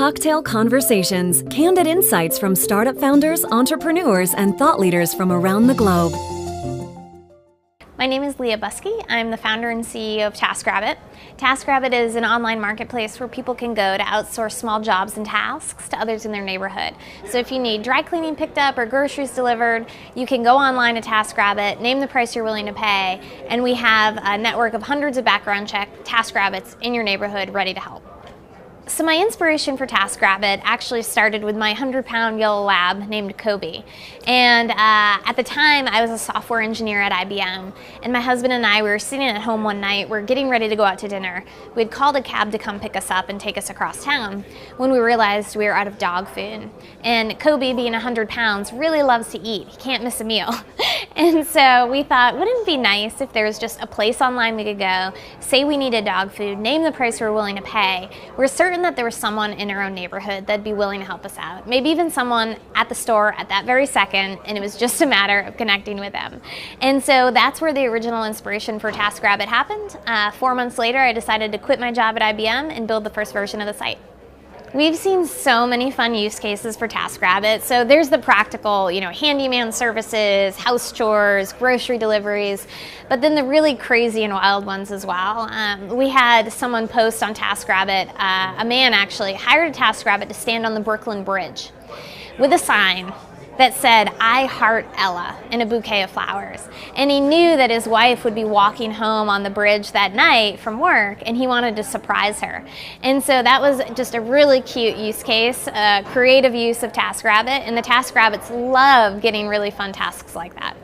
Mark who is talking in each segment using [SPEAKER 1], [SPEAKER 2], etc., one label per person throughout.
[SPEAKER 1] Cocktail Conversations, candid insights from startup founders, entrepreneurs, and thought leaders from around the globe.
[SPEAKER 2] My name is Leah Busque. I'm the founder and CEO of TaskRabbit. TaskRabbit is an online marketplace where people can go to outsource small jobs and tasks to others in their neighborhood. So if you need dry cleaning picked up or groceries delivered, you can go online to TaskRabbit, name the price you're willing to pay, and we have a network of hundreds of background check TaskRabbits in your neighborhood ready to help. So my inspiration for TaskRabbit actually started with my 100-pound yellow lab named Kobe. And at the time, I was a software engineer at IBM. And my husband and I, we were sitting at home one night, we're getting ready to go out to dinner. We had called a cab to come pick us up and take us across town when we realized we were out of dog food. And Kobe, being 100 pounds, really loves to eat. He can't miss a meal. And so we thought, wouldn't it be nice if there was just a place online we could go, say we needed dog food, name the price we were willing to pay. We're certain that there was someone in our own neighborhood that'd be willing to help us out. Maybe even someone at the store at that very second, and it was just a matter of connecting with them. And so that's where the original inspiration for TaskRabbit happened. 4 months later, I decided to quit my job at IBM and build the first version of the site. We've seen so many fun use cases for TaskRabbit. So there's the practical, handyman services, house chores, grocery deliveries, but then the really crazy and wild ones as well. We had someone post on TaskRabbit, a man actually hired a TaskRabbit to stand on the Brooklyn Bridge with a sign that said, "I heart Ella," in a bouquet of flowers. And he knew that his wife would be walking home on the bridge that night from work, and he wanted to surprise her. And so that was just a really cute use case, creative use of TaskRabbit, and the TaskRabbits love getting really fun tasks like that.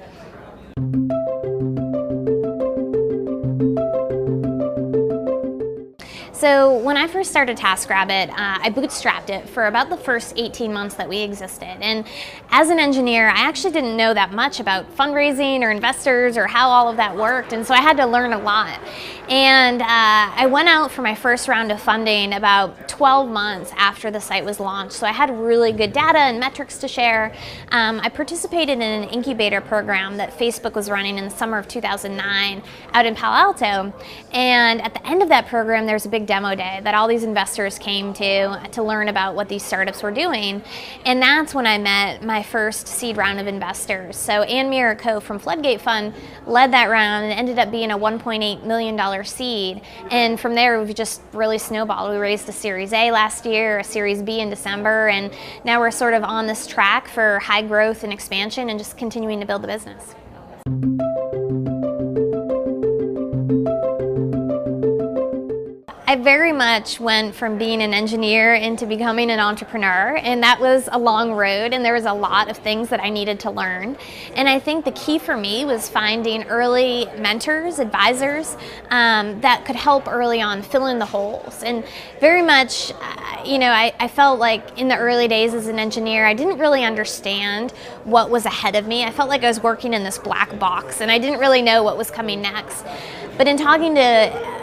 [SPEAKER 2] So when I first started TaskRabbit, I bootstrapped it for about the first 18 months that we existed. And as an engineer, I actually didn't know that much about fundraising or investors or how all of that worked. And so I had to learn a lot. And I went out for my first round of funding about 12 months after the site was launched. So I had really good data and metrics to share. I participated in an incubator program that Facebook was running in the summer of 2009 out in Palo Alto. And at the end of that program, there's a big demo day that all these investors came to learn about what these startups were doing. And that's when I met my first seed round of investors. So Ann Miraco from Floodgate Fund led that round and ended up being a $1.8 million seed. And from there, we've just really snowballed. We raised a Series A last year, a Series B in December, and now we're sort of on this track for high growth and expansion and just continuing to build the business. I very much went from being an engineer into becoming an entrepreneur, and that was a long road, and there was a lot of things that I needed to learn. And I think the key for me was finding early mentors, advisors that could help early on fill in the holes. And very much, I felt like in the early days as an engineer, I didn't really understand what was ahead of me. I felt like I was working in this black box, and I didn't really know what was coming next. But in talking to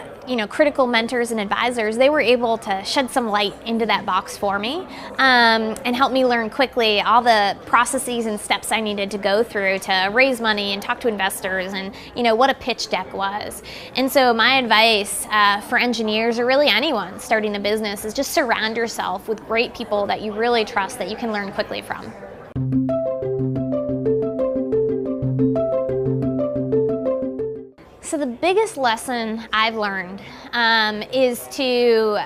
[SPEAKER 2] critical mentors and advisors, they were able to shed some light into that box for me and help me learn quickly all the processes and steps I needed to go through to raise money and talk to investors and what a pitch deck was. And so my advice for engineers or really anyone starting a business is just surround yourself with great people that you really trust that you can learn quickly from. So the biggest lesson I've learned is to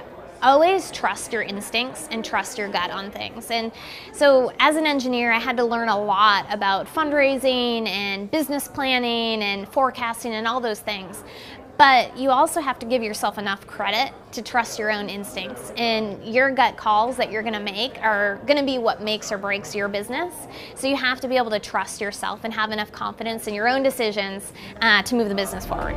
[SPEAKER 2] always trust your instincts and trust your gut on things. And so as an engineer, I had to learn a lot about fundraising and business planning and forecasting and all those things. But you also have to give yourself enough credit to trust your own instincts, and your gut calls that you're going to make are going to be what makes or breaks your business. So you have to be able to trust yourself and have enough confidence in your own decisions to move the business forward.